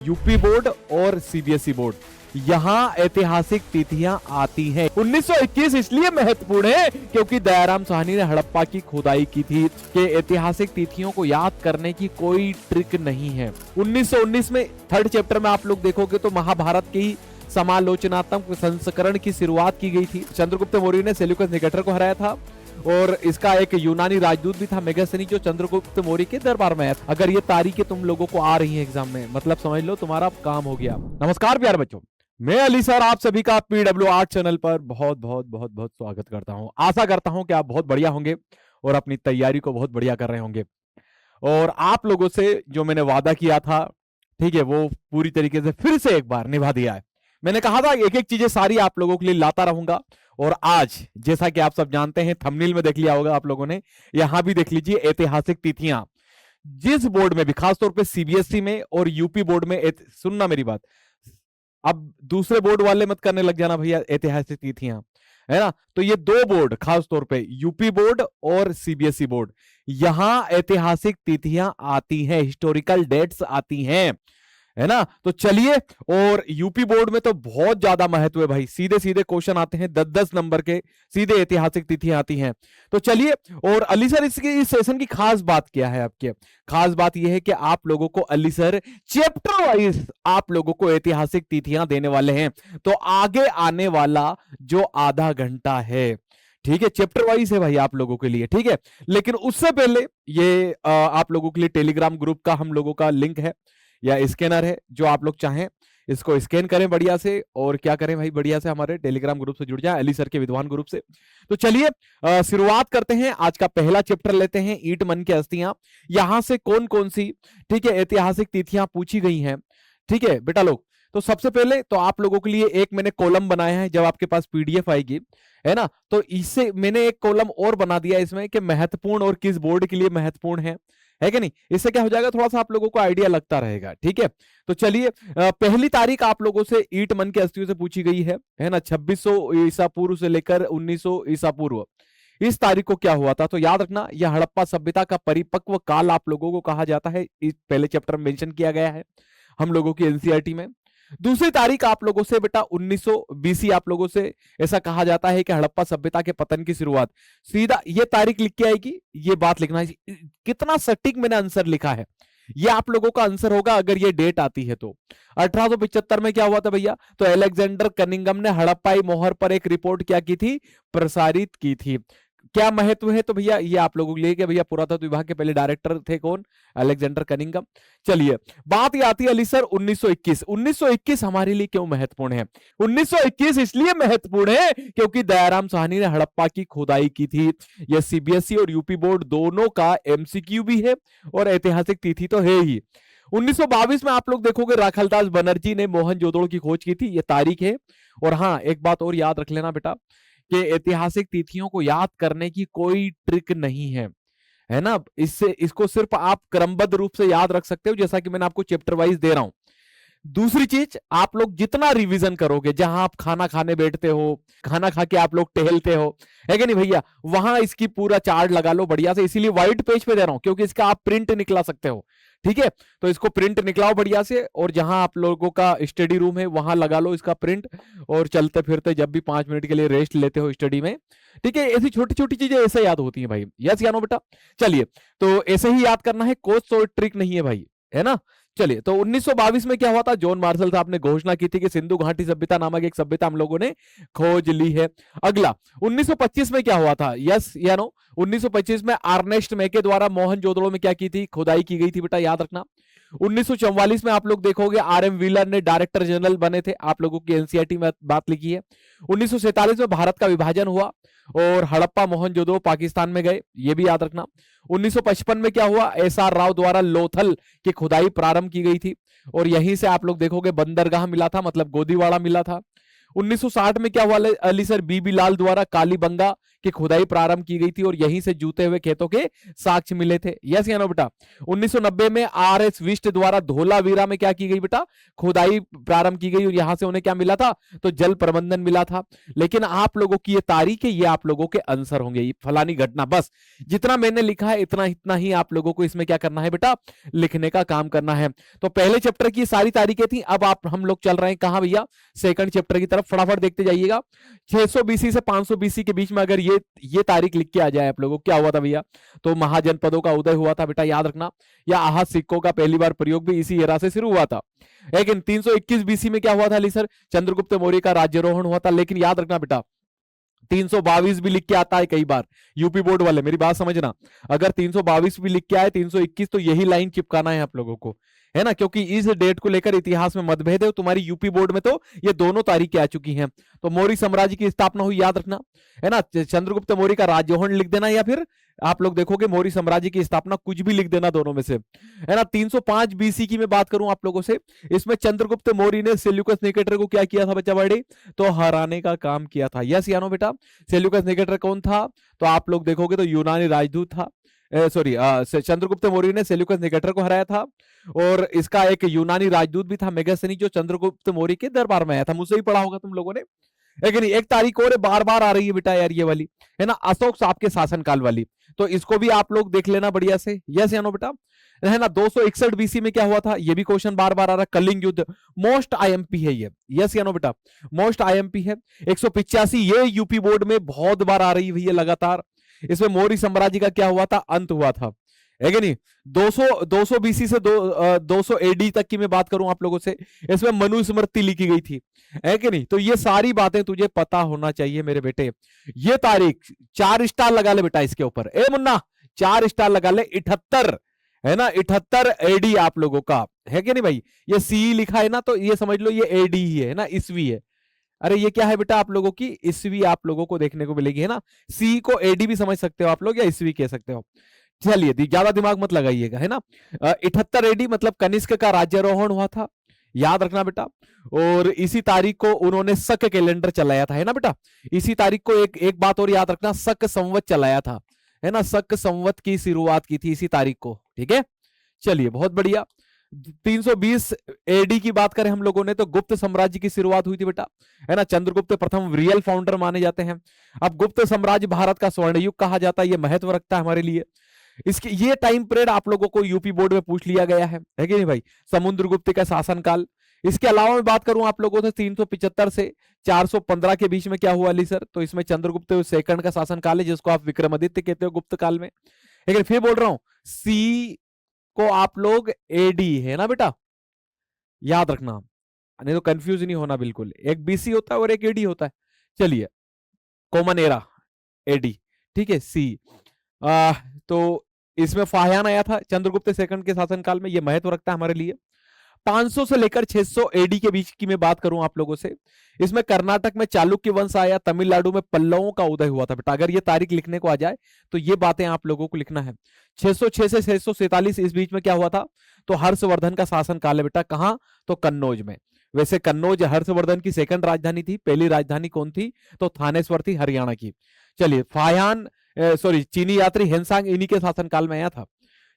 UP board और CBSE board, यहाँ ऐतिहासिक तिथियां आती हैं। 1921 इसलिए महत्वपूर्ण है क्योंकि दयाराम साहनी ने हड़प्पा की खुदाई की थी। कि ऐतिहासिक तिथियों को याद करने की कोई ट्रिक नहीं है। 1919 में थर्ड चैप्टर में आप लोग देखोगे तो महाभारत की ही समालोचनात्मक संस्करण की शुरुआत की गई थी। चंद्रगुप्त मौर्य ने सेल्यूकस निकेटर को हराया था और इसका एक यूनानी राजदूत भी था मेगास्थनी, जो चंद्रगुप्त मौर्य के दरबार में आया था। अगर ये तारीखें तुम लोगों को आ रही हैं एग्जाम में, मतलब समझ लो तुम्हारा काम हो गया। नमस्कार प्यारे बच्चों, मैं अली सर आप सभी का पीडब्ल्यू आर्ट चैनल पर बहुत बहुत बहुत बहुत स्वागत करता हूं। आशा करता हूं कि आप बहुत बढ़िया होंगे और अपनी तैयारी को बहुत बढ़िया कर रहे होंगे। और आप लोगों से जो मैंने वादा किया था, ठीक है, वो पूरी तरीके से फिर से एक बार निभा दिया है। मैंने कहा था एक एक चीजें सारी आप लोगों के लिए लाता रहूंगा। और आज जैसा कि आप सब जानते हैं, थंबनेल में देख लिया होगा आप लोगों ने, यहां भी देख लीजिए ऐतिहासिक तिथियां। जिस बोर्ड में भी, खासतौर पे सीबीएसई में और यूपी बोर्ड में, सुनना मेरी बात, अब दूसरे बोर्ड वाले मत करने लग जाना भैया ऐतिहासिक तिथियां, है ना। तो ये दो बोर्ड, खास तौर पे यूपी बोर्ड और सीबीएसई बोर्ड, यहां ऐतिहासिक तिथियां आती हैं, हिस्टोरिकल डेट्स आती हैं, है ना। तो चलिए, और यूपी बोर्ड में तो बहुत ज्यादा महत्व है भाई, सीधे सीधे क्वेश्चन आते हैं 10-10 नंबर के, सीधे ऐतिहासिक तिथियां आती हैं। तो चलिए, और अली सर इसकी इस सेशन की खास बात क्या है आपके? खास बात यह है कि आप लोगों को अली सर चैप्टर वाइज आप लोगों को ऐतिहासिक तिथियां देने वाले हैं। तो आगे आने वाला जो आधा घंटा है, ठीक है, चैप्टर वाइज है भाई आप लोगों के लिए, ठीक है। लेकिन उससे पहले ये आप लोगों के लिए टेलीग्राम ग्रुप का हम लोगों का लिंक है या स्कैनर है, जो आप लोग चाहें इसको स्कैन करें बढ़िया से, और क्या करें भाई, बढ़िया से हमारे टेलीग्राम ग्रुप से जुड़ जाए, अली सर के विद्वान ग्रुप से। तो चलिए शुरुआत करते हैं। आज का पहला चैप्टर लेते हैं, ईंट मन की अस्थियां। यहां से कौन कौन सी, ठीक है, ऐतिहासिक तिथियां पूछी गई हैं, ठीक है बेटा लोग। तो सबसे पहले तो आप लोगों के लिए एक मैंने कॉलम बनाया है, जब आपके पास पीडीएफ आएगी, है ना, तो इससे मैंने एक कॉलम और बना दिया इसमें कि महत्वपूर्ण और किस बोर्ड के लिए महत्वपूर्ण है कि नहीं। इससे क्या हो जाएगा, थोड़ा सा आप लोगों को आइडिया लगता रहेगा, ठीक है। तो चलिए, पहली तारीख आप लोगों से ईंट मन की अस्थियों से पूछी गई है ना, 2600 ईसा पूर्व से लेकर 1900 ईसा पूर्व। इस तारीख को क्या हुआ था, तो याद रखना, यह हड़प्पा सभ्यता का परिपक्व काल आप लोगों को कहा जाता है। इस पहले चैप्टर में मेंशन किया गया है हम लोगों की एनसीईआरटी में। दूसरी तारीख आप लोगों से बेटा 1900 बीसी आप लोगों से ऐसा कहा जाता है कि हड़प्पा सभ्यता के पतन की शुरुआत। सीधा ये तारीख लिख के आएगी, ये बात लिखना है। कितना सटीक मैंने आंसर लिखा है, ये आप लोगों का आंसर होगा अगर ये डेट आती है तो। 1875 में क्या हुआ था भैया, तो अलेक्जेंडर कनिंगम ने हड़प्पाई मोहर पर एक रिपोर्ट क्या की थी, प्रसारित की थी। क्या महत्व है, तो भैया ये आप लोगों के लिए कि भैया पुरातत्व विभाग के पहले डायरेक्टर थे कौन, अलेक्जेंडर कनिंगम। चलिए, बात ये आती है अली सर 1921। 1921 हमारे लिए क्यों महत्वपूर्ण है? 1921 इसलिए महत्वपूर्ण है क्योंकि दयाराम साहनी ने हड़प्पा की खुदाई की थी। यह सीबीएसई और यूपी बोर्ड दोनों का एमसीक्यू भी है और ऐतिहासिक तिथि तो है ही। 1922 में आप लोग देखोगे राखलदास बनर्जी ने मोहनजोदड़ो की खोज की थी, यह तारीख है। और हाँ, एक बात और याद रख लेना बेटा, कि ऐतिहासिक तिथियों को याद करने की कोई ट्रिक नहीं है ना। इससे इसको सिर्फ आप क्रमबद्ध रूप से याद रख सकते हो, जैसा कि मैंने आपको चैप्टर वाइज दे रहा हूं। दूसरी चीज, आप लोग जितना रिवीजन करोगे, जहां आप खाना खाने बैठते हो, खाना खा के आप लोग टहलते हो, है कि नहीं भैया, वहां इसकी पूरा चार्ट लगा लो बढ़िया से। इसीलिए व्हाइट पेज पे दे रहा हूं क्योंकि इसका आप प्रिंट निकला सकते हो, ठीक है। तो इसको प्रिंट निकलाओ बढ़िया से, और जहां आप लोगों का स्टडी रूम है वहां लगा लो इसका प्रिंट, और चलते फिरते जब भी 5 मिनट के लिए रेस्ट लेते हो स्टडी में, ठीक है। ऐसी छोटी छोटी चीजें ऐसे याद होती हैं भाई, यस या नो बेटा। चलिए, तो ऐसे ही याद करना है, कोई और ट्रिक नहीं है भाई, है ना। चलिए, तो 1922 में क्या हुआ था, जॉन मार्शल साहब ने घोषणा की थी कि सिंधु घाटी सभ्यता नामक एक सभ्यता हम लोगों ने खोज ली है। अगला 1925 में क्या हुआ था, यस या नो। 1925 में अर्नेस्ट मैके द्वारा मोहनजोदड़ो में क्या की थी, खुदाई की गई थी बेटा, याद रखना। 1944 में आप लोग देखोगे आरएम व्हीलर ने डायरेक्टर जनरल बने थे, आप लोगों की एनसीईआरटी में बात लिखी है। 1947 में भारत का विभाजन हुआ और हड़प्पा मोहनजोदड़ो पाकिस्तान में गए, ये भी याद रखना। 1955 में क्या हुआ, एसआर राव द्वारा लोथल की खुदाई प्रारंभ की गई थी, और यहीं से आप लोग देखोगे बंदरगाह मिला था, मतलब गोदीवाड़ा मिला था। 1960 में क्या हुआ अली सर, बीबी लाल द्वारा कालीबंगा कि खुदाई प्रारंभ की गई थी और यहीं से जूते हुए खेतों के साक्ष्य मिले थे। यस या नो बेटा? 1990 में आर.एस. विष्ट द्वारा धोलावीरा में क्या की गई बेटा? खुदाई प्रारंभ की गई और यहां से उन्हें क्या मिला था? तो जल प्रबंधन मिला था। लेकिन आप लोगों की ये तारीख है, ये आप लोगों के आंसर होंगे, ये फलानी घटना। बस जितना मैंने लिखा है इतना ही आप लोगों को इसमें क्या करना है बेटा? लिखने का काम करना है। तो पहले चैप्टर की सारी तारीखें थी। अब हम लोग चल रहे हैं कहां भैया? सेकंड चैप्टर की तरफ। फटाफट देखते जाइएगा। 600 बीसी से 500 बीसी के बीच में अगर ये तारीख लिख के आ जाए आप लोगों को, क्या हुआ था भैया? तो महाजनपदों का उदय हुआ था बेटा, याद रखना। या आहत सिक्कों का पहली बार प्रयोग भी इसी एरा से शुरू हुआ था। लेकिन 321 बीसी में क्या हुआ था अली सर? चंद्रगुप्त मौर्य का राज्यारोहण हुआ था। लेकिन याद रखना बेटा, 322 भी लिख के आता है कई बार। यूपी बोर्ड वाले मेरी बात समझना, अगर 322 भी लिख के आए 321, तो यही लाइन चिपकाना है आप लोगों को, है ना? क्योंकि इस डेट को लेकर इतिहास में मतभेद है। तुम्हारी यूपी बोर्ड में तो ये दोनों तारीखें आ चुकी हैं। तो मौर्य साम्राज्य की स्थापना हुई, याद रखना, है ना? चंद्रगुप्त मौर्य का राज्यारोहण लिख देना, या फिर आप लोग देखोगे मौर्य साम्राज्य की स्थापना, कुछ भी लिख देना, दोनों में से, है ना? 305 बीसी की मैं बात करूं आप लोगों से, इसमें चंद्रगुप्त मौर्य ने सेल्यूकस निकेटर को क्या किया था बच्चा बड़े? तो हराने का काम किया था। यस या नो बेटा? सेल्यूकस निकेटर कौन था? तो आप लोग देखोगे तो यूनानी राजदूत था। सॉरी, चंद्रगुप्त मौर्य ने सेल्यूकस निकेटर को हराया था। और इसका एक यूनानी राजदूत भी था, मेगास्थनी, जो चंद्रगुप्त मौर्य के दरबार में आया था। मुझसे ही पढ़ा होगा तुम लोगों ने, लेकिन एक तारीख और बार बार आ रही है बेटा यार, ये वाली, है ना? अशोक साहब के शासनकाल वाली। तो इसको भी आप लोग देख लेना बढ़िया से। यस या नो बेटा? है ना? 261 बीसी में क्या हुआ था? ये भी क्वेश्चन बार बार आ रहा है। कलिंग युद्ध, मोस्ट आईएमपी है ये। यस या नो बेटा? मोस्ट आईएमपी है। 185 ये यूपी बोर्ड में बहुत बार आ रही है भैया लगातार। इसमें मौर्य साम्राज्य का क्या हुआ था? अंत हुआ था, है कि नहीं? 200 बीसी से 200 एडी तक की मैं बात करूं आप लोगों से, इसमें मनुस्मृति लिखी गई थी, है कि नहीं? तो ये सारी बातें तुझे पता होना चाहिए मेरे बेटे। ये तारीख 4 स्टार लगा ले बेटा इसके ऊपर। ए मुन्ना, 4 स्टार लगा ले। 78, है ना? 78 एडी आप लोगों का, है कि नहीं भाई? ये सी लिखा है ना, तो ये समझ लो ये एडी ही है ना, ईस्वी है। अरे ये क्या है बेटा? आप लोगों की ईस्वी आप लोगों को देखने को मिलेगी, है ना? सी को एडी भी समझ सकते हो आप लोग, या ईस्वी कह सकते हो। चलिए, ज्यादा दिमाग मत लगाइएगा, है ना? 78 एडी मतलब कनिष्क का राज्यारोहण हुआ था, याद रखना बेटा। और इसी तारीख को उन्होंने शक कैलेंडर चलाया था, है ना बेटा? इसी तारीख को एक बात और याद रखना, शक संवत चलाया था, है ना? शक संवत की शुरुआत की थी इसी तारीख को, ठीक है? चलिए, बहुत बढ़िया। 320 एडी की बात करें हम लोगों ने, तो गुप्त साम्राज्य की शुरुआत हुई थी बेटा, है ना? चंद्रगुप्त प्रथम रियल फाउंडर माने जाते हैं। अब गुप्त साम्राज्य भारत का स्वर्ण युग कहा जाता है, ये महत्व रखता है हमारे लिए। इसके ये टाइम पीरियड आप लोगों को यूपी बोर्ड में पूछ लिया गया है कि नहीं भाई? समुद्रगुप्त का शासनकाल। इसके अलावा मैं बात करूं आप लोगों से, 375 से 415 के बीच में क्या हुआ अली सर? तो इसमें चंद्रगुप्त सेकंड का शासनकाल है, जिसको आप विक्रमादित्य कहते हो गुप्त काल में। लेकिन फिर बोल रहा हूं, सी को आप लोग एडी, है ना बेटा? याद रखना, नहीं तो कंफ्यूज नहीं होना बिल्कुल। एक बीसी होता है और एक एडी होता है। चलिए, कॉमन एरा एडी, ठीक है? सी। तो इसमें फाहियान आया था चंद्रगुप्त सेकंड के शासनकाल में, यह महत्व रखता है हमारे लिए। 500 से लेकर 600 एडी के बीच की मैं बात करूं आप लोगों से, इसमें कर्नाटक में चालुक्य वंश आया, तमिलनाडु में पल्लवों का उदय हुआ था बेटा। अगर ये तारीख लिखने को आ जाए तो ये बातें आप लोगों को लिखना है। 606 से 647 इस बीच में क्या हुआ था? तो हर्षवर्धन का शासनकाल है बेटा। कहां? तो कन्नौज में। वैसे कन्नौज हर्षवर्धन की सेकंड राजधानी थी, पहली राजधानी कौन थी? तो थानेश्वर थी, हरियाणा की। चलिए, फाहियान चीनी यात्री हेनसांग इन्हीं के शासनकाल में आया था।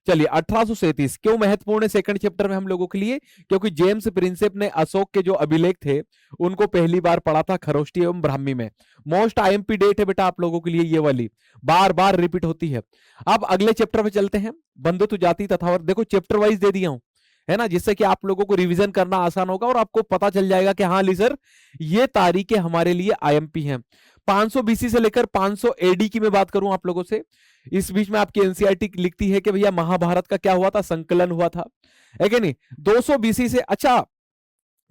चलिए, 1837 क्यों महत्वपूर्ण है सेकंड चैप्टर में हम लोगों के लिए? क्योंकि जेम्स प्रिंसेप ने अशोक के जो अभिलेख थे उनको पहली बार पढ़ा था खरोष्टी एवं ब्राह्मी में। मोस्ट आईएमपी डेट है बेटा आप लोगों के लिए, ये वाली बार बार रिपीट होती है। अब अगले चैप्टर में चलते हैं, बंधुत्व जाति तथा। देखो चैप्टर वाइज दे दिया हूं, है ना? जिससे कि आप लोगों को रिवीजन करना आसान होगा और आपको पता चल जाएगा कि हाँ अली सर, ये तारीखें हमारे लिए आईएमपी हैं। 500 बीसी से लेकर 500 एडी की मैं बात करूं आप लोगों से, इस बीच में आपकी एनसीईआरटी लिखती है कि भैया महाभारत का क्या हुआ था? संकलन हुआ था, है कि नहीं? 200 बीसी से, अच्छा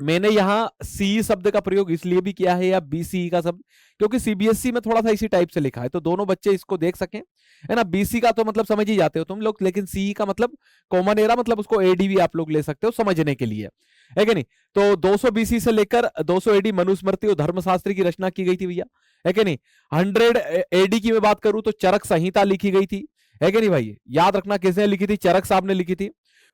मैंने यहां सी शब्द का प्रयोग इसलिए भी किया है या बीसी का शब्द, क्योंकि सीबीएसई में थोड़ा सा इसी टाइप से लिखा है, तो दोनों बच्चे इसको देख सकें, है ना? बीसी का तो मतलब समझ ही जाते हो तुम लोग, लेकिन सी का मतलब कॉमन एरा, मतलब उसको एडी भी आप लोग ले सकते हो समझने के लिए, है कि नहीं? तो 200 बीसी से लेकर 200 एडी मनुस्मृति और धर्मशास्त्र की रचना की गई थी भैया, है कि नहीं? 100 एडी की मैं बात करूं तो चरक संहिता लिखी गई थी, है कि नहीं भाई? याद रखना किसने लिखी थी? चरक साहब ने लिखी थी।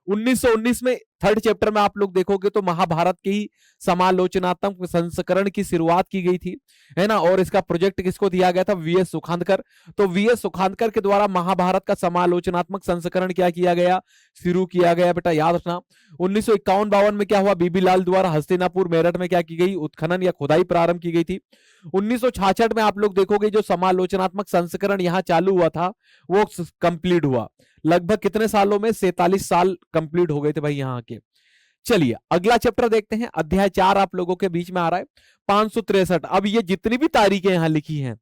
1919 में थर्ड चैप्टर में आप लोग देखोगे तो महाभारत के ही समालोचनात्मक संस्करण की शुरुआत की गई थी, है ना। और इसका प्रोजेक्ट किसको दिया गया था? वीएस सुखानकर। तो वीएस सुखानकर के द्वारा महाभारत का समालोचनात्मक संस्करण क्या किया गया? शुरू किया गया बेटा, याद रखना। 1951-52 में क्या हुआ? बीबी लाल द्वारा हस्तिनापुर मेरठ में क्या की गई? उत्खनन या खुदाई प्रारंभ की गई थी। 1966 में आप लोग देखोगे जो समालोचनात्मक संस्करण यहां चालू हुआ था वो कंप्लीट हुआ। लगभग कितने सालों में? 47 साल कंप्लीट हो गए थे भाई यहाँ के। चलिए अगला चैप्टर देखते हैं, अध्याय 4 आप लोगों के बीच में आ रहा है, 563। अब ये जितनी भी तारीखें यहां लिखी हैं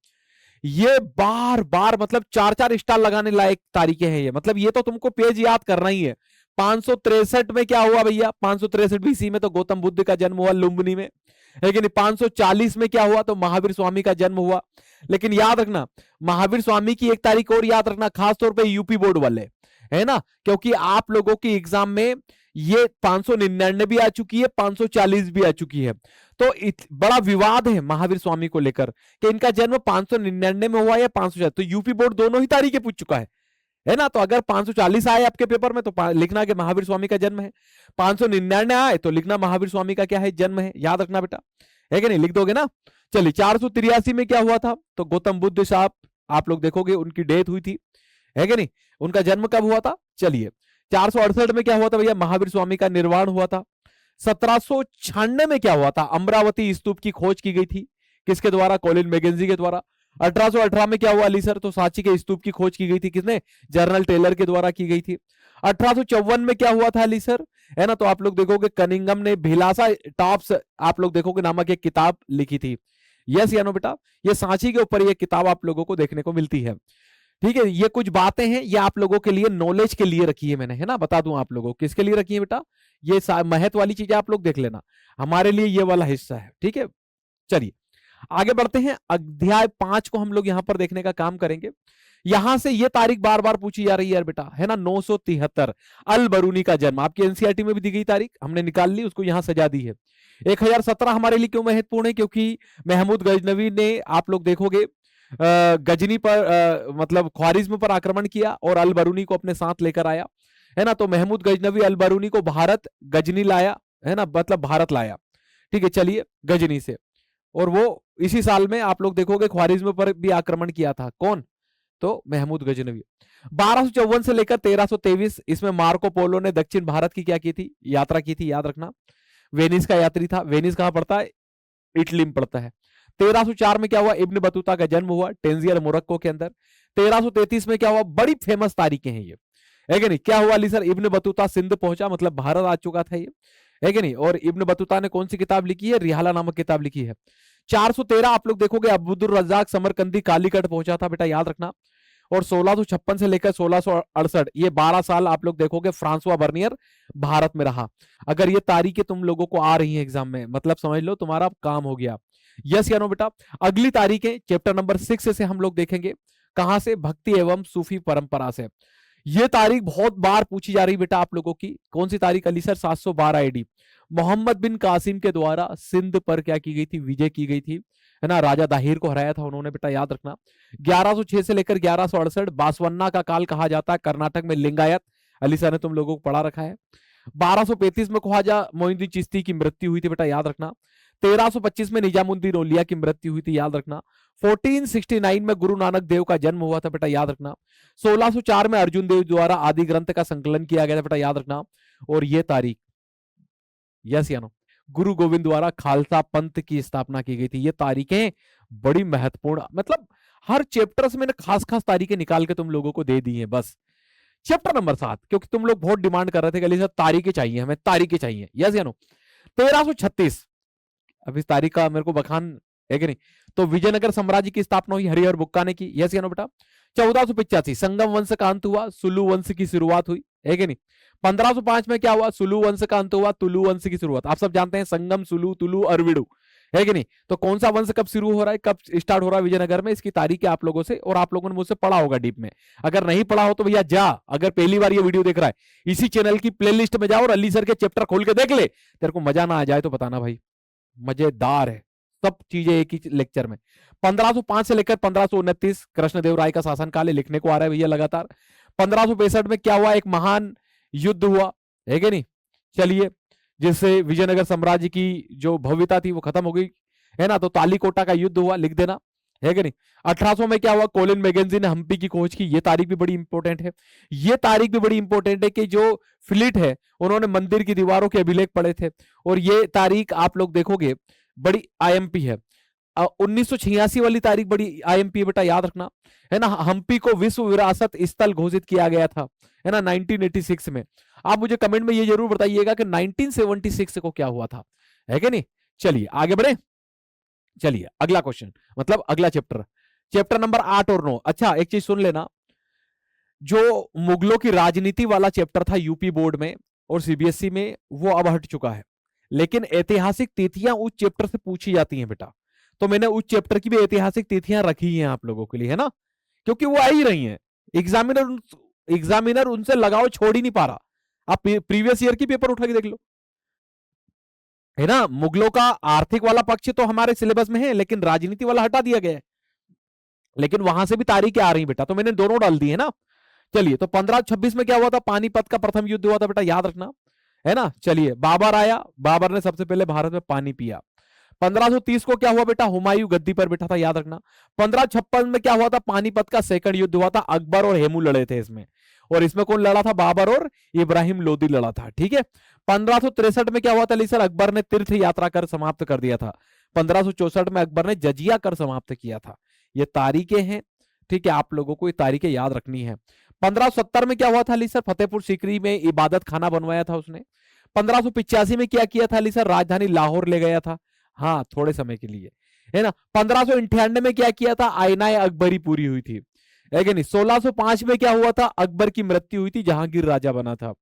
ये बार बार मतलब 4-4 स्टार लगाने लायक तारीखें हैं ये, मतलब ये तो तुमको पेज याद करना ही है। 563 में क्या हुआ भैया? 563 बीसी में तो गौतम बुद्ध का जन्म हुआ लुम्बिनी में, है कि नहीं। 540 में क्या हुआ? तो महावीर स्वामी का जन्म हुआ। लेकिन याद रखना महावीर स्वामी की एक तारीख और याद रखना, खासतौर पे यूपी बोर्ड वाले, है ना, क्योंकि आप लोगों की एग्जाम में ये 599 भी आ चुकी है, 540 भी आ चुकी है। तो बड़ा विवाद है महावीर स्वामी को लेकर कि इनका जन्म 599 में हुआ या 540। तो यूपी बोर्ड दोनों ही तारीखें पूछ चुका है ना। तो अगर 540 आए आपके पेपर में तो लिखना कि महावीर स्वामी का जन्म है, 599 आए तो लिखना महावीर स्वामी का क्या है? जन्म है। याद रखना बेटा, है कि नहीं? लिख दोगे ना। चलिए 483 में क्या हुआ था? तो गौतम बुद्ध साहब आप लोग देखोगे उनकी डेथ हुई थी, है कि नहीं। उनका जन्म कब हुआ था? चलिए 468 में क्या हुआ था भैया? महावीर स्वामी का निर्वाण हुआ था। 1796 में क्या हुआ था? अमरावती स्तूप की खोज की गई थी, किसके द्वारा? कॉलिन मैकेंजी के द्वारा। 1818 में क्या हुआ अली सर? तो सांची के स्तूप की खोज की गई थी, किसने? जर्नल टेलर के द्वारा की गई थी। 1854 में क्या हुआ था अली सर? है ना। तो आप लोग देखोगे कनिंगम ने भिलासा टॉप्स आप लोग देखोगे नामक एक किताब लिखी थी। यस या नो बेटा? ये सांची के ऊपर ये किताब आप लोगों को देखने को मिलती है। ठीक है, ये कुछ बातें हैं ये आप लोगों के लिए नॉलेज के लिए रखी है मैंने, है ना। बता दूं आप लोगों को किसके लिए रखी है बेटा? ये महत्व वाली चीजें आप लोग देख लेना, हमारे लिए ये वाला हिस्सा है। ठीक है, चलिए आगे बढ़ते हैं। अध्याय 5 को हम लोग यहां पर देखने का काम करेंगे। यहां से ये तारीख बार बार पूछी जा रही है यार बेटा, है ना। 973 अल बरूनी का जन्म, आपकी एनसीईआरटी में भी दी गई तारीख, हमने निकाल ली, उसको यहां सजा दी है। 1017 हमारे लिए क्यों महत्वपूर्ण है? क्योंकि महमूद गजनवी ने आप लोग देखोगे गजनी पर मतलब ख्वारिज्म पर आक्रमण किया और अल बरूनी को अपने साथ लेकर आया, है ना। तो महमूद गजनवी अल बरूनी को भारत गजनी लाया, है ना, मतलब भारत लाया। ठीक है, चलिए गजनी से, और वो इसी साल में आप लोग देखोगे ख्वारिज्म पर भी आक्रमण किया था। कौन? तो महमूद गजनवी। 1254 से लेकर 1323 इसमें मार्को पोलो ने दक्षिण भारत की क्या की थी? यात्रा की थी। याद रखना वेनिस का यात्री था। वेनिस कहां पड़ता है? इटली में पड़ता है। 1304 में क्या हुआ? इब्न बतूता का जन्म हुआ टेंजियर मोरक्को के अंदर। 1333 में क्या हुआ? बड़ी फेमस तारीखें हैं ये, है कि नहीं। क्या हुआ Ali sir? Ibn Battuta Sindh पहुंचा, मतलब भारत आ चुका था ये, है कि नहीं। और इब्न बतूता ने कौन सी किताब लिखी है? रिहाला नामक किताब लिखी है। 413 आप लोग देखोगे अब्दुल रज्जाक समरकंदी कालीकट पहुंचा था बेटा, याद रखना। और 1656 से लेकर 1668 ये 12 साल आप लोग देखोगे फ्रांसवा बर्नियर भारत में रहा। अगर ये तारीखें तुम लोगों को आ रही हैं एग्जाम में, मतलब समझ लो तुम्हारा काम हो गया। यस या नो बेटा? अगली तारीखें चैप्टर नंबर 6 से हम लोग देखेंगे। कहां से? भक्ति एवं सूफी परंपरा से। ये तारीख बहुत बार पूछी जा रही बेटा आप लोगों की। कौन सी तारीख अली सर? 712 AD मोहम्मद बिन कासिम के द्वारा सिंध पर क्या की गई थी? विजय की गई थी, है ना। राजा दाहिर को हराया था उन्होंने बेटा, याद रखना। 1106 से लेकर 1168 बासवन्ना का काल कहा जाता है। कर्नाटक में लिंगायत, अली सर ने तुम लोगों को पढ़ा रखा है। 1235 में ख्वाजा मोइनुद्दीन चिश्ती की मृत्यु हुई थी बेटा, याद रखना। 1325 में निजामुद्दीन औलिया की मृत्यु हुई थी, याद रखना। 1469 में गुरु नानक देव का जन्म हुआ था बेटा, याद रखना। 1604 में अर्जुन देव द्वारा आदि ग्रंथ का संकलन किया गया था बेटा, याद रखना। और ये तारीख, यस या नो, गुरु गोविंद द्वारा खालसा पंथ की स्थापना की गई थी। ये तारीखें बड़ी महत्वपूर्ण, मतलब हर चैप्टर से मैंने खास खास तारीखें निकाल के तुम लोगों को दे दी हैं बस। चैप्टर नंबर 7, क्योंकि तुम लोग बहुत डिमांड कर रहे थे कि अली सर तारीखें चाहिए, हमें तारीखें चाहिए, यस या नो। 1336 अब इस तारीख का मेरे को बखान है कि नहीं। तो विजयनगर साम्राज्य की स्थापना हुई हरिहर बुक्का ने की, यस या नो बेटा। 1485 संगम वंश का अंत हुआ, सुलू वंश की शुरुआत हुई, है कि नहीं। 1505 में क्या हुआ? सुलू वंश का अंत हुआ, तुलु वंश की शुरुआत। आप सब जानते हैं संगम, सुलू, तुलु, अरविडु, है कि नहीं। तो कौन सा वंश कब शुरू हो रहा है, कब स्टार्ट हो रहा है विजयनगर में? इसकी तारीख आप लोगों से, और आप लोगों ने मुझसे पढ़ा होगा डीप में। अगर नहीं पढ़ा हो तो भैया जा, अगर पहली बार ये वीडियो देख रहा है इसी चैनल की प्लेलिस्ट में जाओ और अली सर के चैप्टर खोल के देख ले। तेरे को मजा ना आ जाए तो बताना भाई, मजेदार है सब चीजें एक ही लेक्चर में। 1505 से लेकर 1529 कृष्णदेव राय का शासनकाल लिखने को आ रहा है भैया लगातार। 1565 में क्या हुआ? एक महान युद्ध हुआ, है कि नहीं। चलिए, जिससे विजयनगर साम्राज्य की जो भव्यता थी वो खत्म हो गई, है ना। तो तालीकोटा का युद्ध हुआ, लिख देना, है कि नहीं। 1800 में क्या हुआ, कोलिन मैकेंजी ने हम्पी की खोज की। ये तारीख भी बड़ी इंपॉर्टेंट है। ये तारीख भी बड़ी इंपॉर्टेंट है कि जो फ्लीट है उन्होंने मंदिर की दीवारों के अभिलेख पढ़े थे। और ये तारीख आप लोग देखोगे बड़ी आईएमपी है। 1986 वाली तारीख बड़ी आईएमपी बेटा, याद रखना, है ना। हम्पी को विश्व विरासत स्थल घोषित किया गया था, है ना, 1986 में। आप मुझे कमेंट में ये जरूर बताइएगा कि 1976 को क्या हुआ था, है कि नहीं। चलिए आगे बढ़े। चलिए अगला क्वेश्चन, मतलब अगला चैप्टर, चैप्टर नंबर 8 और 9। अच्छा एक चीज सुन लेना, जो मुगलों की राजनीति वाला चैप्टर था यूपी बोर्ड में और सीबीएसई में, वो अब हट चुका है। लेकिन ऐतिहासिक तिथियां उस चैप्टर से पूछी जाती हैं बेटा। तो मैंने उस चैप्टर की भी ऐतिहासिक तिथियां रखी हैं आप लोगों के लिए, है ना, क्योंकि वो आ ही रही हैं। एग्जामिनर उनसे लगाव छोड़ ही नहीं पा रहा। आप प्रीवियस ईयर की पेपर उठा के देख लो, है ना। मुगलों का आर्थिक वाला पक्ष तो हमारे सिलेबस में है, लेकिन राजनीति वाला हटा दिया गया है। लेकिन वहां से भी तारीखें आ रही बेटा, तो मैंने दोनों डाल दी है ना। चलिए, तो 1526 में क्या हुआ था, पानीपत का प्रथम युद्ध हुआ था बेटा, याद रखना, है ना। चलिए, बाबर आया, बाबर ने सबसे पहले भारत में पानी पिया। 1530 को क्या हुआ बेटा, हुमायूं गद्दी पर बैठा था, याद रखना। 1556 में क्या हुआ था, पानीपत का सेकंड युद्ध हुआ था, अकबर और हेमू लड़े थे इसमें। और इसमें कौन लड़ा था, बाबर और इब्राहिम लोदी लड़ा था, ठीक है। 1563 में क्या हुआ था अली सर, अकबर ने तीर्थ यात्रा कर समाप्त कर दिया था। 1564 में अकबर ने जजिया कर समाप्त किया था। ये तारीखें हैं, ठीक है, आप लोगों को ये तारीखें याद रखनी है। 1570 में क्या हुआ था अली सर, फतेहपुर सीकरी में इबादत खाना बनवाया था उसने। 1585 में क्या किया था अली सर, राजधानी लाहौर ले गया था, हाँ थोड़े समय के लिए, है ना। 1598 में क्या किया था, आईनाए अकबरी पूरी हुई थी, है कि नहीं। 1605 में क्या हुआ था, अकबर की मृत्यु हुई थी, जहांगीर राजा बना था।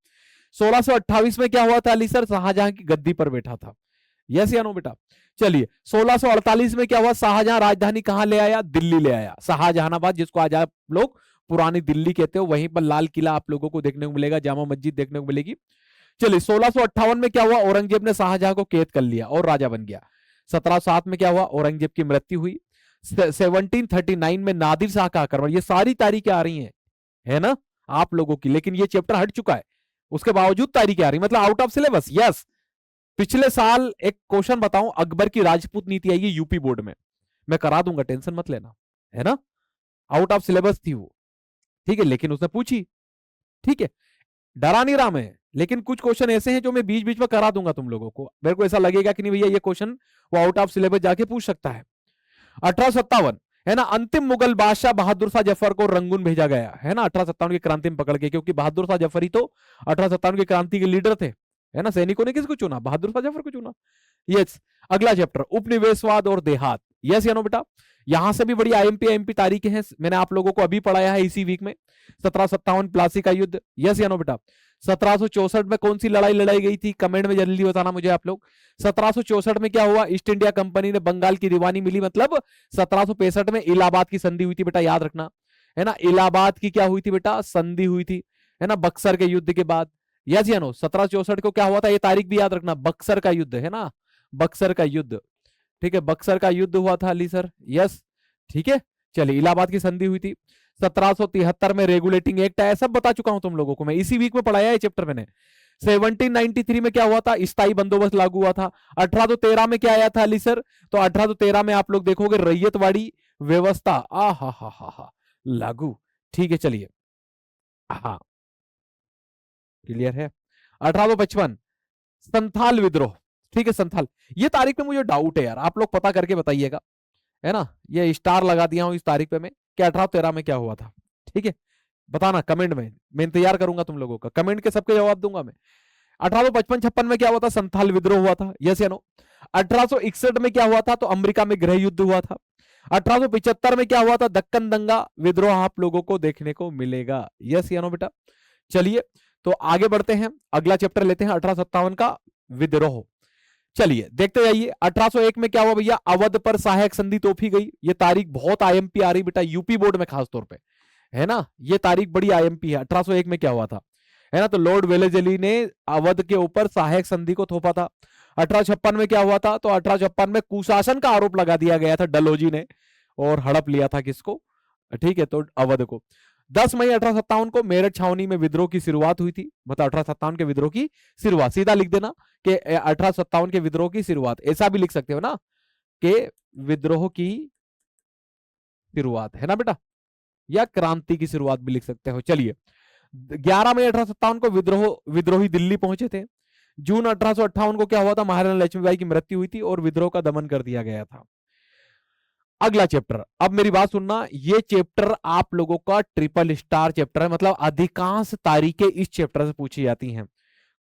1628 में क्या हुआ था अली सर, शाहजहां की गद्दी पर बैठा था, यस या नो बेटा। चलिए, 1648 में क्या हुआ, शाहजहां राजधानी कहां ले आया, दिल्ली ले आया, शाहजहानाबाद, जिसको आज आप लोग पुरानी दिल्ली कहते हो। वहीं पर लाल किला आप लोगों को देखने को मिलेगा, जामा मस्जिद देखने को मिलेगी। चलिए, 1658 में क्या हुआ, औरंगजेब ने शाहजहां को कैद कर लिया और राजा बन गया। 1707 में क्या हुआ, औरंगजेब की मृत्यु हुई। 1739 में नादिर शाह का आक्रमण। ये सारी तारीखें आ रही हैं, है ना, आप लोगों की। लेकिन ये चैप्टर हट चुका है, उसके बावजूद तारीखें आ रही, मतलब आउट ऑफ सिलेबस, यस। पिछले साल एक क्वेश्चन बताऊं, अकबर की राजपूत नीति आई है यूपी बोर्ड में, मैं करा दूंगा, टेंशन मत लेना, है ना। आउट ऑफ सिलेबस थी वो, ठीक है, लेकिन उसने पूछी, ठीक है, डरा नहीं रहा मैं। लेकिन कुछ क्वेश्चन ऐसे हैं जो मैं बीच बीच में करा दूंगा तुम लोगों को। मेरे को ऐसा लगेगा कि नहीं भैया ये क्वेश्चन वो आउट ऑफ सिलेबस जाके पूछ सकता है। 1857, है ना, अंतिम मुगल बादशाह बहादुर शाह जफर को रंगून भेजा गया, है ना, 1857 की क्रांति में पकड़ के, क्योंकि बहादुर शाह जफर ही तो 1857 की क्रांति के लीडर थे, है ना। सैनिकों ने किसको चुना, बहादुर शाह जफर को चुना। यस, अगला चैप्टर, उपनिवेशवाद और देहात, यस या नो बेटा। यहां से भी बड़ी आईएमपी तारीखें हैं, मैंने आप लोगों को अभी पढ़ाया है इसी वीक में। 1757 प्लासी का युद्ध, यस या नो बेटा। 1764 में कौन सी लड़ाई लड़ाई गई थी, कमेंट में जल्दी बताना मुझे आप लोग। 1764 में क्या हुआ, ईस्ट इंडिया कंपनी ने बंगाल की दीवानी मिली, मतलब 1765 में इलाहाबाद की संधि हुई थी बेटा, याद रखना, है ना। इलाहाबाद की क्या हुई थी बेटा, संधि हुई थी, है ना, बक्सर के युद्ध के बाद, यस या नो। 1764 को क्या हुआ था, ये तारीख भी याद रखना, बक्सर का युद्ध, है ना, बक्सर का युद्ध, ठीक है, बक्सर का युद्ध हुआ था अली सर, यस, ठीक है। चलिए, इलाहाबाद की संधि हुई थी। 1773 में रेगुलेटिंग एक्ट आया, सब बता चुका हूं तुम लोगों को मैं, इसी वीक में पढ़ाया है चैप्टर मैंने। 1793 में क्या हुआ था, स्थायी बंदोबस्त लागू हुआ था। 1813 में क्या आया था अली सर, तो 1813 में आप लोग देखोगे रैयतवाड़ी व्यवस्था, आ हा लागू, ठीक है। चलिए, हाँ क्लियर है। 1855 संथाल विद्रोह, ठीक है, संथाल। ये तारीख पे मुझे डाउट है यार, आप लोग पता करके बताइएगा, है ना। ये स्टार लगा दिया हूं इस तारीख पे मैं, कि 1813 में क्या हुआ था, ठीक है, बताना कमेंट में, मैं इंतजार करूंगा तुम लोगों का, कमेंट के सबके जवाब दूंगा मैं। 1855-56 में क्या हुआ था, संथाल विद्रोह हुआ था, यस या नो। 1861 में क्या हुआ था, तो अमेरिका में गृह युद्ध हुआ था। 1875 में क्या हुआ था, दक्कन दंगा विद्रोह आप लोगों को देखने को मिलेगा, यस या नो बेटा। चलिए, तो आगे बढ़ते हैं, अगला चैप्टर लेते हैं, 1857 का विद्रोह। चलिए देखते जाइए। 1801 में क्या हुआ भैया, अवध पर सहायक संधि तोपी गई। ये तारीख बहुत आईएमपी आ रही बेटा, यूपी बोर्ड में खास तौर पे, है ना, ये तारीख बड़ी आईएमपी है। 1801 में क्या हुआ था, है ना, तो लॉर्ड वेलेजली ने अवध के ऊपर सहायक संधि को थोपा था। 1856 में क्या हुआ था, तो 1856 में कुशासन का आरोप लगा दिया गया था डलहौजी ने, और हड़प लिया था किसको, ठीक है, तो अवध को। 10 मई 1857 को मेरठ छावनी में विद्रोह की शुरुआत हुई थी। मतलब 1857 के विद्रोह की शुरुआत, सीधा लिख देना कि 1857 के विद्रोह की शुरुआत, ऐसा भी लिख सकते हो ना कि विद्रोह की शुरुआत, है ना बेटा, या क्रांति की शुरुआत भी लिख सकते हो। चलिए, 11 मई 1857 को विद्रोही दिल्ली पहुंचे थे। जून 1858 को क्या हुआ था, महारानी लक्ष्मीबाई की मृत्यु हुई थी और विद्रोह का दमन कर दिया गया था। अगला चैप्टर, अब मेरी बात सुनना, ये चैप्टर आप लोगों का ट्रिपल स्टार चैप्टर है, मतलब अधिकांश तारीखें इस चैप्टर से पूछी जाती हैं।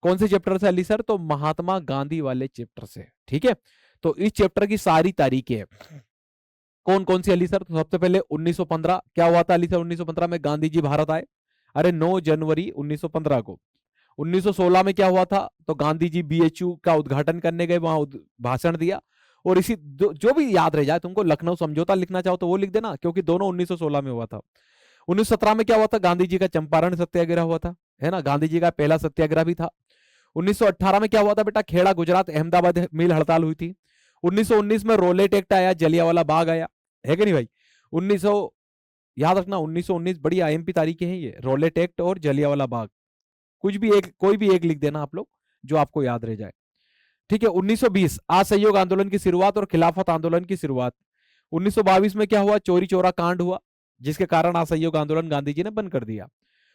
कौन से चैप्टर से अली सर? तो महात्मा गांधी वाले चैप्टर से, ठीक है। तो इस चैप्टर की सारी तारीखें कौन कौन सी अली सर? तो सबसे पहले 1915 क्या हुआ था अली सर? 1915 में गांधी जी भारत आए, अरे 9 जनवरी 1915 को। 1916 में क्या हुआ था? तो गांधी जी बीएचयू का उद्घाटन करने गए, वहां भाषण दिया। और इसी जो भी याद रह जाए तुमको, लखनऊ समझौता लिखना चाहो तो वो लिख देना, क्योंकि दोनों 1916 में हुआ था। 1917 में क्या हुआ था? गांधी जी का चंपारण सत्याग्रह हुआ था, है ना, गांधी जी का पहला सत्याग्रह भी था। 1918 में क्या हुआ था बेटा? खेड़ा गुजरात अहमदाबाद मिल हड़ताल हुई थी। 1919 में रोलेट एक्ट आया, जलियांवाला बाग आया, है कि नहीं भाई? 1900, याद रखना 1919 बड़ी आईएमपी तारीखें हैं ये, रोलेट एक्ट और जलियांवाला बाग। कुछ भी एक, कोई भी एक लिख देना आप लोग जो आपको याद रह जाए, ठीक है। 1920 असहयोग आंदोलन की शुरुआत और खिलाफत आंदोलन की शुरुआत। 1922 में क्या हुआ? चोरी चोरा कांड हुआ, जिसके कारण असहयोग आंदोलन गांधी जी ने बंद कर दिया।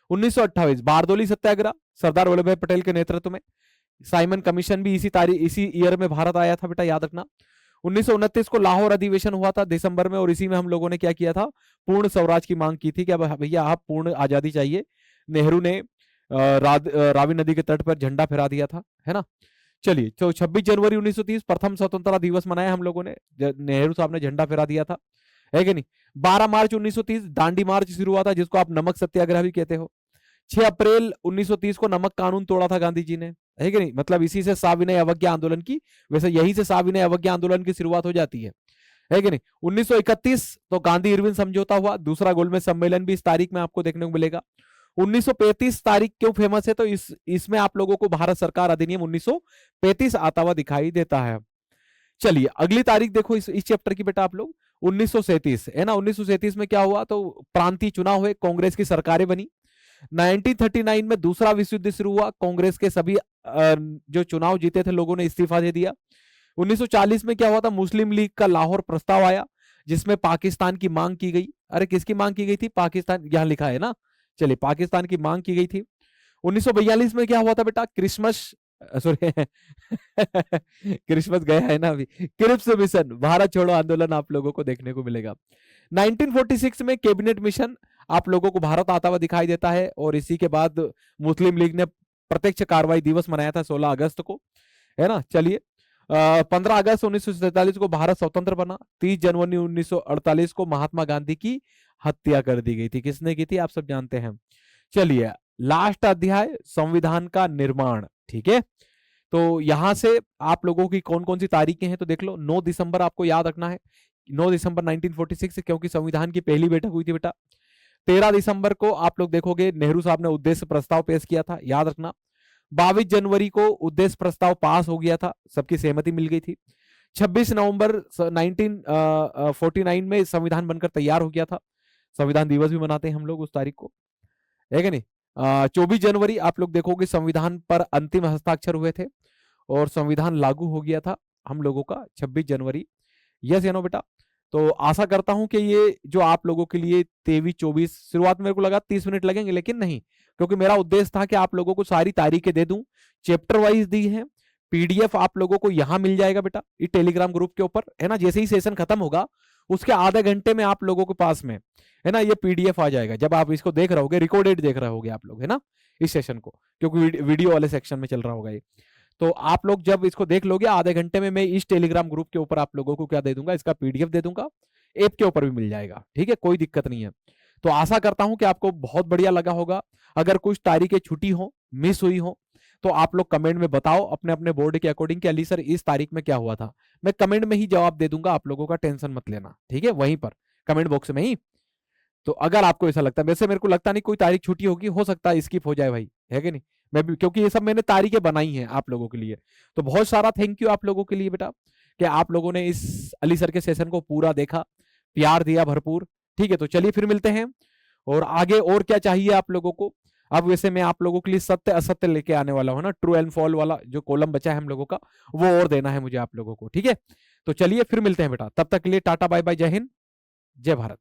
1928 बारदोली सत्याग्रह, सरदार वल्लभ भाई पटेल के नेतृत्व में। साइमन कमीशन भी इसी ईयर में भारत आया था बेटा, याद रखना। 1929 को लाहौर अधिवेशन हुआ था दिसंबर में, और इसी में हम लोगों ने क्या किया था? पूर्ण स्वराज की मांग की थी कि अब भैया आप पूर्ण आजादी चाहिए। नेहरू ने रावी नदी के तट पर झंडा फहरा दिया था, है ना। चलिए, तो 26 जनवरी 1930 प्रथम स्वतंत्रता दिवस मनाया हम लोगों ने, नेहरू साहब ने झंडा फहरा दिया था, है कि नहीं। 12 मार्च 1930 दांडी मार्च शुरू हुआ था, जिसको आप नमक सत्याग्रह भी कहते हो। 6 अप्रैल 1930 को नमक कानून तोड़ा था गांधी जी ने, है कि नहीं। मतलब इसी से साविनय अवज्ञा आंदोलन की, वैसे यही से साविनय अवज्ञा आंदोलन की शुरुआत हो जाती है कि नहीं। 1931 तो गांधी इरविन समझौता हुआ, दूसरा गोलमेज सम्मेलन भी इस तारीख में आपको देखने को मिलेगा। 1935 तारीख क्यों फेमस है? तो इसमें आप लोगों को भारत सरकार अधिनियम 1935 आता हुआ दिखाई देता है। चलिए, अगली तारीख देखो इस चैप्टर की बेटा आप लोग, 1937, है ना। 1937 में क्या हुआ? तो प्रांतीय चुनाव हुए, कांग्रेस की सरकारें बनी। 1939 में दूसरा विश्व युद्ध शुरू हुआ, कांग्रेस के सभी जो चुनाव जीते थे लोगों ने इस्तीफा दे दिया। 1940 में क्या हुआ था? मुस्लिम लीग का लाहौर प्रस्ताव आया, जिसमें पाकिस्तान की मांग की गई। अरे किसकी मांग की गई थी? पाकिस्तान, यहां लिखा है ना, चलिए, पाकिस्तान की मांग की गई थी। 1942 में क्या हुआ था बेटा? क्रिसमस, सॉरी क्रिसमस गया है ना अभी, क्रिप्स मिशन, भारत छोड़ो आंदोलन आप लोगों को देखने को मिलेगा। 1946 में कैबिनेट मिशन आप लोगों को भारत आता हुआ दिखाई देता है, और इसी के बाद मुस्लिम लीग ने प्रत्यक्ष कार्रवाई दिवस मनाया था 16 अगस्त को, है ना। चलिए, 15 अगस्त 1947 को भारत स्वतंत्र बना। 30 जनवरी 1948 को महात्मा गांधी की हत्या कर दी गई थी। किसने की थी? आप सब जानते हैं। चलिए, लास्ट अध्याय संविधान का निर्माण, ठीक है। तो यहां से आप लोगों की कौन कौन सी तारीखें हैं तो देख लो। 9 दिसंबर आपको याद रखना है, 9 दिसंबर 1946, क्योंकि संविधान की पहली बैठक हुई थी बेटा। 13 दिसंबर को आप लोग देखोगे नेहरू साहब ने उद्देश्य प्रस्ताव पेश किया था, याद रखना। 22 जनवरी को उद्देश्य प्रस्ताव पास हो गया था, सबकी सहमति मिल गई थी। 26 नवंबर 1949 में संविधान बनकर तैयार हो गया था। संविधान दिवस भी मनाते हैं हम लोग उस तारीख को, है कि नहीं। 24 जनवरी आप लोग देखोगे संविधान पर अंतिम हस्ताक्षर हुए थे, और संविधान लागू हो गया था हम लोगों का 26 जनवरी। यस या नो बेटा? तो आशा करता हूं कि ये जो आप लोगों के लिए 23-24, शुरुआत में मेरे को लगा 30 मिनट लगेंगे, लेकिन नहीं, क्योंकि मेरा उद्देश्य था कि आप लोगों को सारी तारीखें दे दूं, चैप्टर वाइज दी है। पीडीएफ आप लोगों को यहां मिल जाएगा बेटा, इस टेलीग्राम ग्रुप के ऊपर, है ना। जैसे ही सेशन खत्म होगा उसके आधे घंटे में आप लोगों के पास में, है ना, ये पीडीएफ आ जाएगा। जब आप इसको देख रहे होगे, रिकॉर्डेड देख रहे होगे आप लोग, है ना, इस सेशन को, क्योंकि वीडियो वाले सेक्शन में चल रहा होगा ये। तो आप लोग जब इसको देख लोगे आधे घंटे में, मैं इस टेलीग्राम ग्रुप के ऊपर आप लोगों को क्या दे दूंगा? इसका पीडीएफ दे दूंगा, ऐप के ऊपर भी मिल जाएगा, ठीक है, कोई दिक्कत नहीं है। तो आशा करता हूं कि आपको बहुत बढ़िया लगा होगा। अगर कुछ तारीखें छुटी हो, मिस हुई हो, तो आप लोग कमेंट में बताओ अपने अपने बोर्ड के अकॉर्डिंग कि अली सर इस तारीख में क्या हुआ था। मैं कमेंट में ही जवाब दे दूंगा आप लोगों का, टेंशन मत लेना, ठीक है, वहीं पर कमेंट बॉक्स में ही। तो अगर आपको ऐसा लगता है, वैसे मेरे को लगता नहीं कोई तारीख छुट्टी होगी, हो सकता है स्किप हो जाए भाई, है कि नहीं। मैं भी, क्योंकि ये सब मैंने तारीखें बनाई हैं आप लोगों के लिए। तो बहुत सारा थैंक यू आप लोगों के लिए बेटा, कि आप लोगों ने इस अली सर के सेशन को पूरा देखा, प्यार दिया भरपूर, ठीक है। तो चलिए फिर मिलते हैं, और आगे और क्या चाहिए आप लोगों को? अब वैसे मैं आप लोगों के लिए सत्य असत्य लेके आने वाला हूं ना, ट्रू एंड फॉल वाला जो कॉलम बचा है हम लोगों का, वो और देना है मुझे आप लोगों को, ठीक है? तो चलिए फिर मिलते हैं बेटा, तब तक के लिए टाटा बाय बाय, जय हिंद, जय भारत।